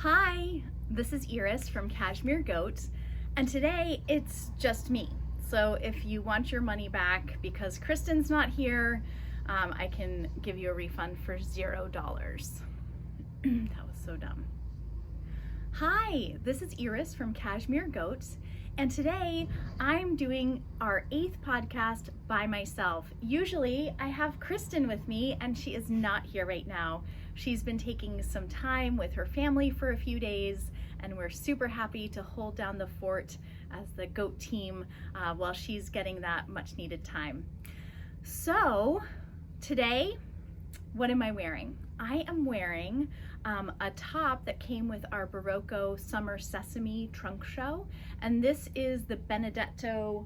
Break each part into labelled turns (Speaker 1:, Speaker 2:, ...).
Speaker 1: Hi, this is Iris from Cashmere Goat, and today it's just me. So if you want your money back because Kristen's not here, I can give you a refund for $0. That was so dumb. Hi, this is Iris from Cashmere Goat, and today I'm doing our 8th podcast by myself. Usually I have Kristen with me, and she is not here right now. She's been taking some time with her family for a few days, and we're super happy to hold down the fort as the goat team while she's getting that much needed time. So today, what am I wearing? I am wearing a top that came with our Berroco Summer Sesame trunk show, and this is the Benedetta.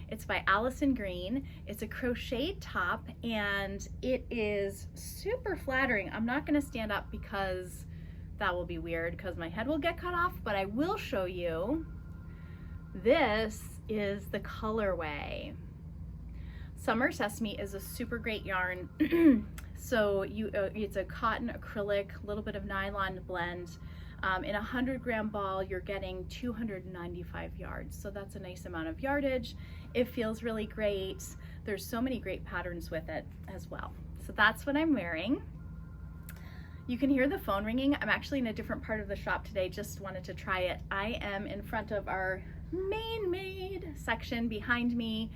Speaker 1: It's by Alison Green. It's a crocheted top, and it is super flattering. I'm not going to stand up because that will be weird because my head will get cut off, but I will show you. This is the colorway. Summer Sesame is a super great yarn. So it's a cotton acrylic, a little bit of nylon blend. In a 100-gram ball, you're getting 295 yards. So that's a nice amount of yardage. It feels really great. There's so many great patterns with it as well. So that's what I'm wearing. You can hear the phone ringing. I'm actually in a different part of the shop today. Just wanted to try it. I am in front of our Maine Made section behind me.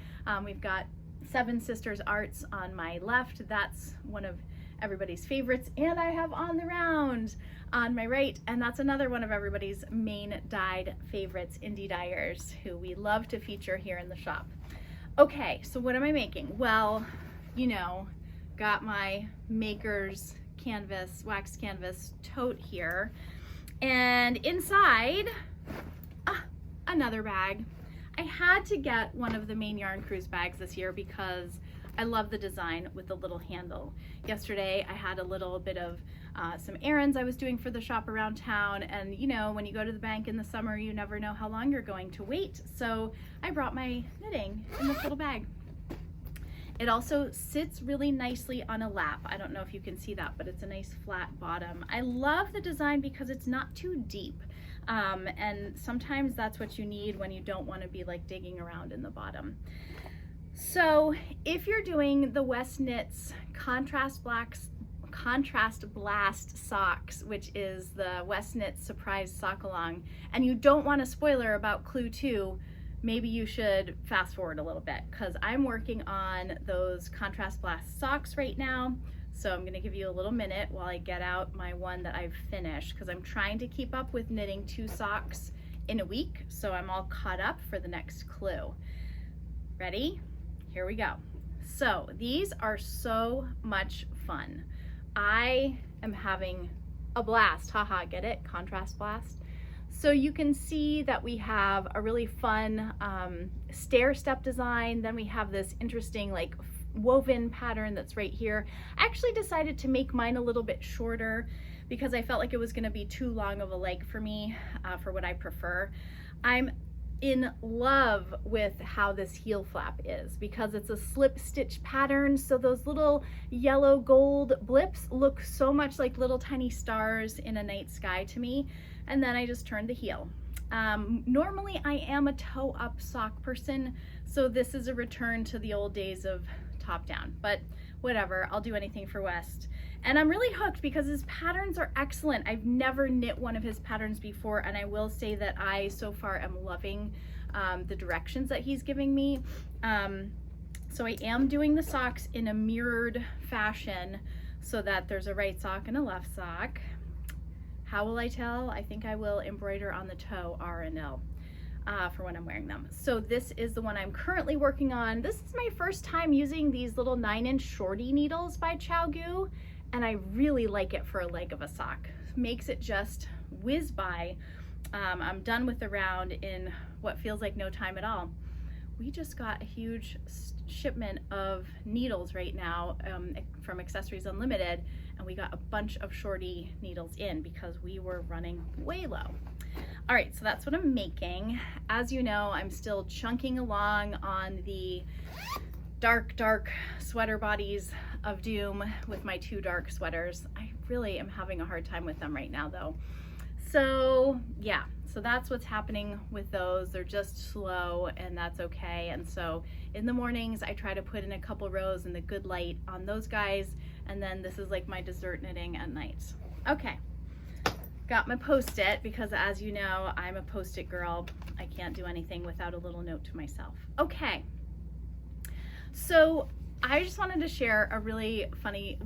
Speaker 1: We've got Seven Sisters Arts on my left. That's one of everybody's favorites. And I have On the Round on my right, and that's another one of everybody's Maine dyed favorites, indie dyers, who we love to feature here in the shop. Okay, so what am I making? Well, you know, got my Maker's canvas, wax canvas tote here, and inside, another bag. I had to get one of the Maine Yarn Cruise bags this year because I love the design with the little handle. Yesterday I had a little bit of some errands I was doing for the shop around town, and you know, when you go to the bank in the summer, you never know how long you're going to wait. So I brought my knitting in this little bag. It also sits really nicely on a lap. I don't know if you can see that, but it's a nice flat bottom. I love the design because it's not too deep. And sometimes that's what you need when you don't want to be like digging around in the bottom. So if you're doing the West Knits Contrast Blast socks, which is the West Knits surprise sock along, and you don't want a spoiler about Clue 2, maybe you should fast forward a little bit because I'm working on those Contrast Blast socks right now. So I'm gonna give you a little minute while I get out my one that I've finished, because I'm trying to keep up with knitting 2 socks in a week, so I'm all caught up for the next clue. Ready? Here we go. So these are so much fun. I am having a blast. Haha, get it? Contrast blast. So you can see that we have a really fun stair step design. Then we have this interesting like woven pattern that's right here. I actually decided to make mine a little bit shorter because I felt like it was going to be too long of a leg for me for what I prefer. I'm in love with how this heel flap is because it's a slip stitch pattern, so those little yellow gold blips look so much like little tiny stars in a night sky to me. And then I just turned the heel. Normally I am a toe up sock person, so this is a return to the old days of top down, but whatever, I'll do anything for West. And I'm really hooked because his patterns are excellent. I've never knit one of his patterns before, and I will say that I so far am loving the directions that he's giving me. So I am doing the socks in a mirrored fashion so that there's a right sock and a left sock. How will I tell? I think I will embroider on the toe R and L. For when I'm wearing them. So this is the one I'm currently working on. This is my first time using these little 9-inch Shortie needles by ChiaoGoo, and I really like it for a leg of a sock. Makes it just whiz by. I'm done with the round in what feels like no time at all. We just got a huge shipment of needles right now from Accessories Unlimited, and we got a bunch of Shortie needles in because we were running way low. All right, so that's what I'm making. As you know, I'm still chunking along on the dark sweater bodies of doom with my 2 dark sweaters. I really am having a hard time with them right now though. So yeah, so that's what's happening with those. They're just slow, and that's okay. And so in the mornings I try to put in a couple rows in the good light on those guys, and then this is like my dessert knitting at night. Okay, got my post-it, because as you know, I'm a post-it girl. I can't do anything without a little note to myself. Okay, so I just wanted to share a really funny,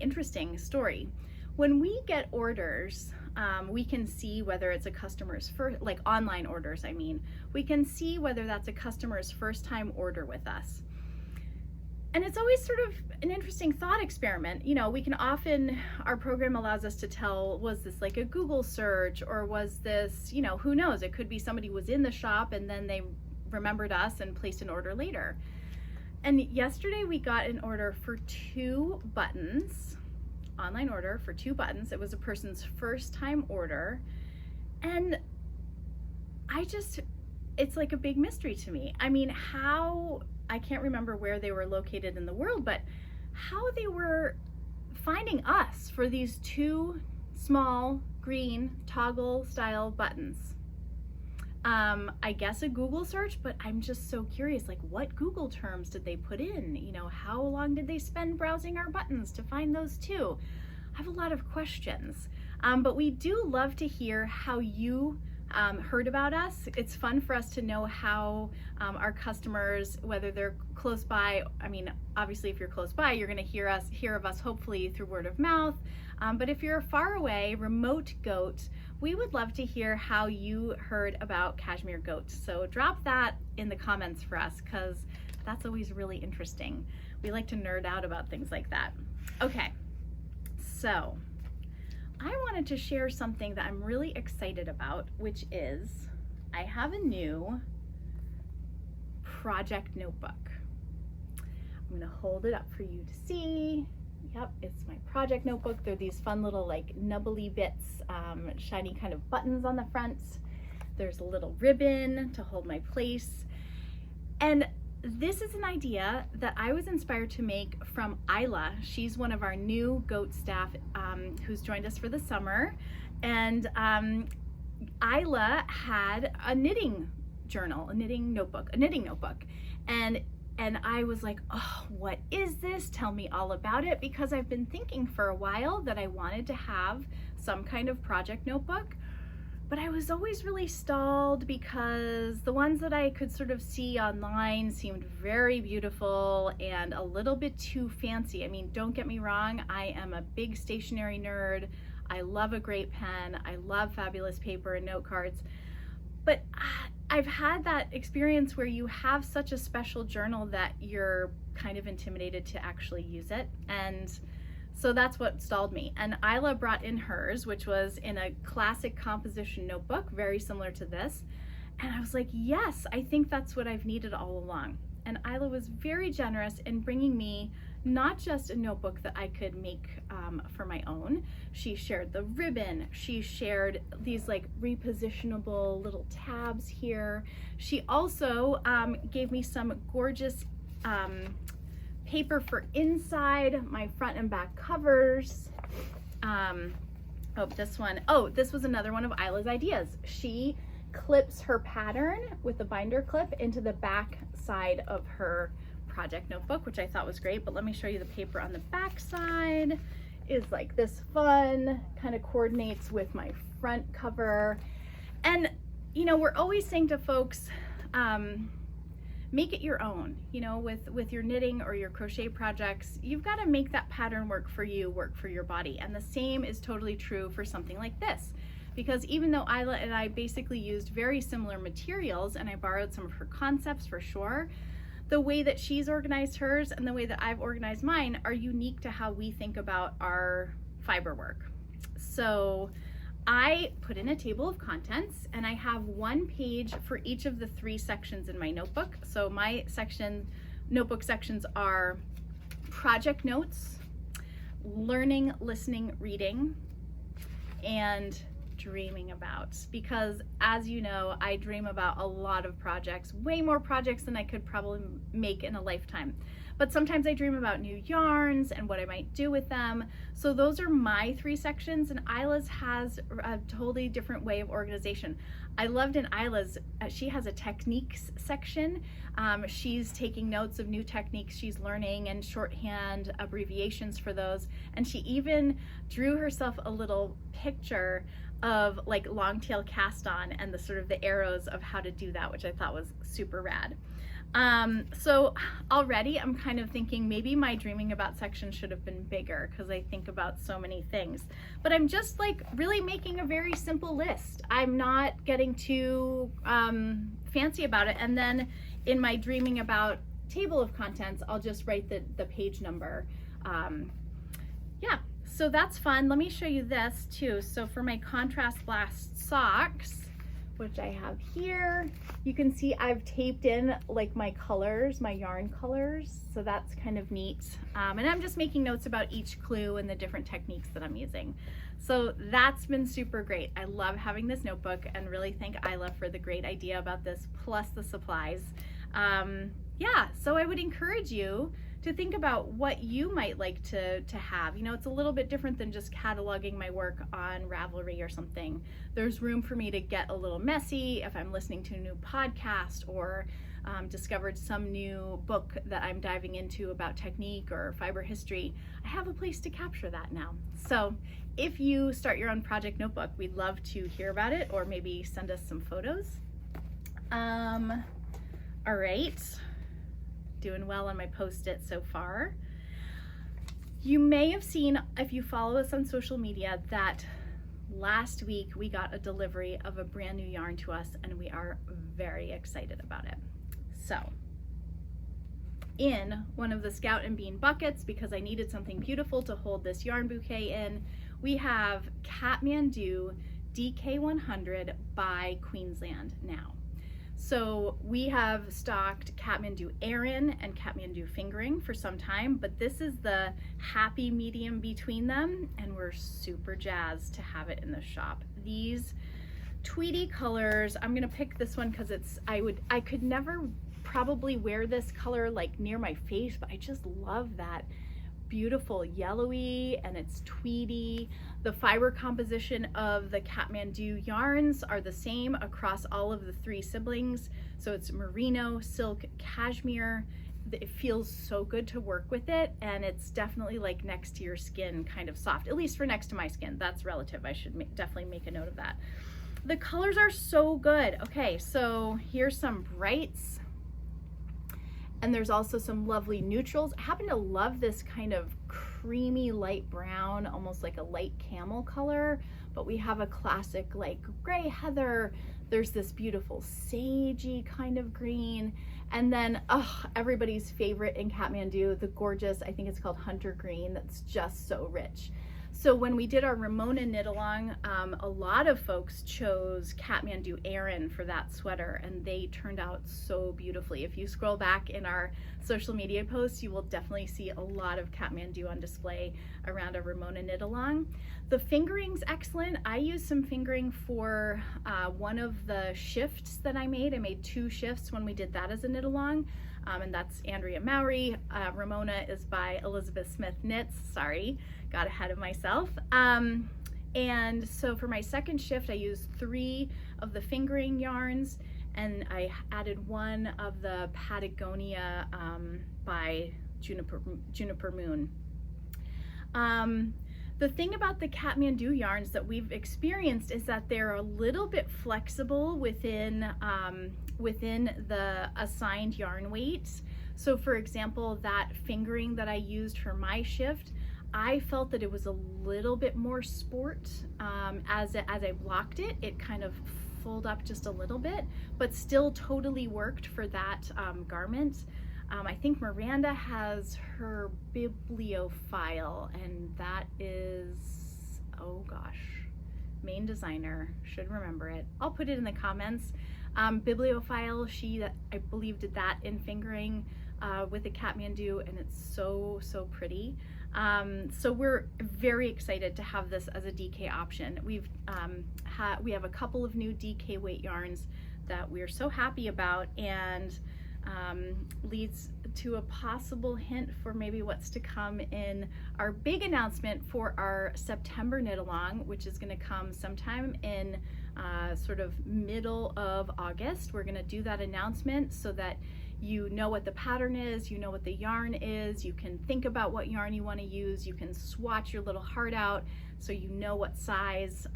Speaker 1: interesting story. When we get orders, we can see whether it's a customer's first, like online orders, I mean, we can see whether that's a customer's first time order with us. And it's always sort of an interesting thought experiment. You know, we can often, our program allows us to tell, was this like a Google search, or was this, you know, who knows? It could be somebody was in the shop and then they remembered us and placed an order later. And yesterday we got an order for 2 buttons, online order for 2 buttons. It was a person's first time order. And it's like a big mystery to me. I mean, I can't remember where they were located in the world, but how they were finding us for these 2 small green toggle style buttons. I guess a Google search, but I'm just so curious, like what Google terms did they put in? You know, how long did they spend browsing our buttons to find those 2? I have a lot of questions, but we do love to hear how you heard about us. It's fun for us to know how our customers, whether they're close by, I mean, obviously if you're close by, you're gonna hear of us hopefully through word of mouth, but if you're a far away, remote goat, we would love to hear how you heard about Cashmere Goat. So drop that in the comments for us, because that's always really interesting. We like to nerd out about things like that. Okay, so I wanted to share something that I'm really excited about, which is I have a new project notebook. I'm gonna hold it up for you to see. Yep, it's my project notebook. They're these fun little like nubbly bits, shiny kind of buttons on the front. There's a little ribbon to hold my place. And this is an idea that I was inspired to make from Isla. She's one of our new goat staff who's joined us for the summer. And Isla had a knitting journal, a knitting notebook. And I was like, oh, what is this? Tell me all about it, because I've been thinking for a while that I wanted to have some kind of project notebook. But I was always really stalled because the ones that I could sort of see online seemed very beautiful and a little bit too fancy. I mean, don't get me wrong, I am a big stationery nerd. I love a great pen. I love fabulous paper and note cards. But I've had that experience where you have such a special journal that you're kind of intimidated to actually use it. And so that's what stalled me. And Isla brought in hers, which was in a classic composition notebook, very similar to this. And I was like, yes, I think that's what I've needed all along. And Isla was very generous in bringing me not just a notebook that I could make for my own. She shared the ribbon. She shared these like repositionable little tabs here. She also gave me some gorgeous paper for inside my front and back covers. This was another one of Isla's ideas. She clips her pattern with a binder clip into the back side of her project notebook, which I thought was great. But let me show you the paper on the back side. Is like this fun, kind of coordinates with my front cover. And you know, we're always saying to folks, make it your own. You know, with your knitting or your crochet projects, you've got to make that pattern work for you, work for your body. And the same is totally true for something like this, because even though Isla and I basically used very similar materials and I borrowed some of her concepts for sure, the way that she's organized hers and the way that I've organized mine are unique to how we think about our fiber work. So I put in a table of contents and I have one page for each of the 3 sections in my notebook. So my notebook sections are project notes, learning, listening, reading, and dreaming about? Because as you know, I dream about a lot of projects, way more projects than I could probably make in a lifetime. But sometimes I dream about new yarns and what I might do with them. So those are my 3 sections, and Isla's has a totally different way of organization. I loved in Isla's, she has a techniques section. She's taking notes of new techniques she's learning and shorthand abbreviations for those. And she even drew herself a little picture of like long tail cast on and the sort of the arrows of how to do that, which I thought was super rad. So already I'm kind of thinking maybe my dreaming about section should have been bigger because I think about so many things, but I'm just like really making a very simple list. I'm not getting too fancy about it. And then in my dreaming about table of contents, I'll just write the page number. Yeah, so that's fun. Let me show you this too. So for my contrast blast socks, which I have here, you can see I've taped in like my colors, my yarn colors. So that's kind of neat. And I'm just making notes about each clue and the different techniques that I'm using. So that's been super great. I love having this notebook and really thank Isla for the great idea about this, plus the supplies. Yeah, so I would encourage you to think about what you might like to have. You know, it's a little bit different than just cataloging my work on Ravelry or something. There's room for me to get a little messy if I'm listening to a new podcast or discovered some new book that I'm diving into about technique or fiber history. I have a place to capture that now. So if you start your own project notebook, we'd love to hear about it, or maybe send us some photos. All right. Doing well on my post-it so far. You may have seen, if you follow us on social media, that last week we got a delivery of a brand new yarn to us, and we are very excited about it. So in one of the Scout and Bean buckets, because I needed something beautiful to hold this yarn bouquet in, we have Kathmandu DK100 by Queensland now. So we have stocked Kathmandu Aran and Kathmandu Fingering for some time, but this is the happy medium between them, and we're super jazzed to have it in the shop. These Tweedy colors, I'm gonna pick this one because I could never probably wear this color like near my face, but I just love that beautiful yellowy, and it's tweedy. The fiber composition of the Kathmandu yarns are the same across all of the 3 siblings. So it's merino, silk, cashmere. It feels so good to work with it, and it's definitely like next to your skin kind of soft, at least for next to my skin. That's relative. I should definitely make a note of that. The colors are so good. Okay, so here's some brights. And there's also some lovely neutrals. I happen to love this kind of creamy light brown, almost like a light camel color, but we have a classic like gray heather. There's this beautiful sagey kind of green. And then, everybody's favorite in Kathmandu, the gorgeous, I think it's called Hunter Green, that's just so rich. So when we did our Ramona knit along, a lot of folks chose Kathmandu Aran for that sweater, and they turned out so beautifully. If you scroll back in our social media posts, you will definitely see a lot of Kathmandu on display around a Ramona knit along. The fingering's excellent. I used some fingering for one of the shifts that I made. I made 2 shifts when we did that as a knit along. And that's Andrea Mowry. Ramona is by Elizabeth Smith Knits. Sorry, got ahead of myself. And so for my second shift, I used 3 of the fingering yarns, and I added 1 of the Patagonia by Juniper Moon. The thing about the Kathmandu yarns that we've experienced is that they're a little bit flexible within the assigned yarn weights. So for example, that fingering that I used for my shift, I felt that it was a little bit more sport. As I blocked it, it kind of folded up just a little bit, but still totally worked for that garment. I think Miranda has her bibliophile, and that is, oh gosh, Maine designer, should remember it. I'll put it in the comments. Bibliophile, I believe did that in fingering with a Kathmandu, and it's so pretty. So we're very excited to have this as a DK option. We have a couple of new DK weight yarns that we're so happy about, and leads to a possible hint for maybe what's to come in our big announcement for our September knit along, which is going to come sometime in sort of middle of August. We're going to do that announcement so that you know what the pattern is, you know what the yarn is, you can think about what yarn you want to use, you can swatch your little heart out so you know what size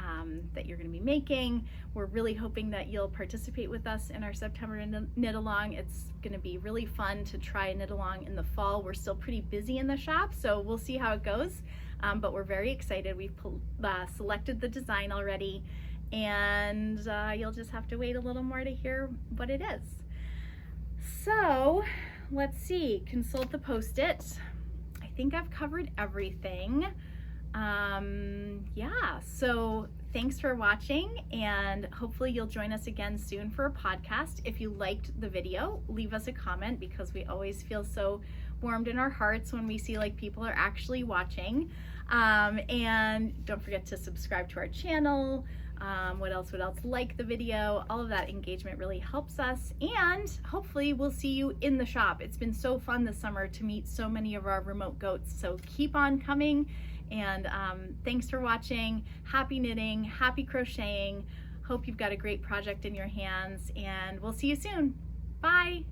Speaker 1: that you're going to be making. We're really hoping that you'll participate with us in our September knit along. It's going to be really fun to try a knit along in the fall. We're still pretty busy in the shop, so we'll see how it goes, but we're very excited. We've selected the design already, and you'll just have to wait a little more to hear what it is. So let's see, consult the post-it. I think I've covered everything. Yeah, so thanks for watching, and hopefully you'll join us again soon for a podcast. If you liked the video, leave us a comment, because we always feel so warmed in our hearts when we see like people are actually watching. And don't forget to subscribe to our channel. What else? Like the video. All of that engagement really helps us, and hopefully we'll see you in the shop. It's been so fun this summer to meet so many of our remote goats, so keep on coming, and thanks for watching. Happy knitting, happy crocheting. Hope you've got a great project in your hands, and we'll see you soon. Bye.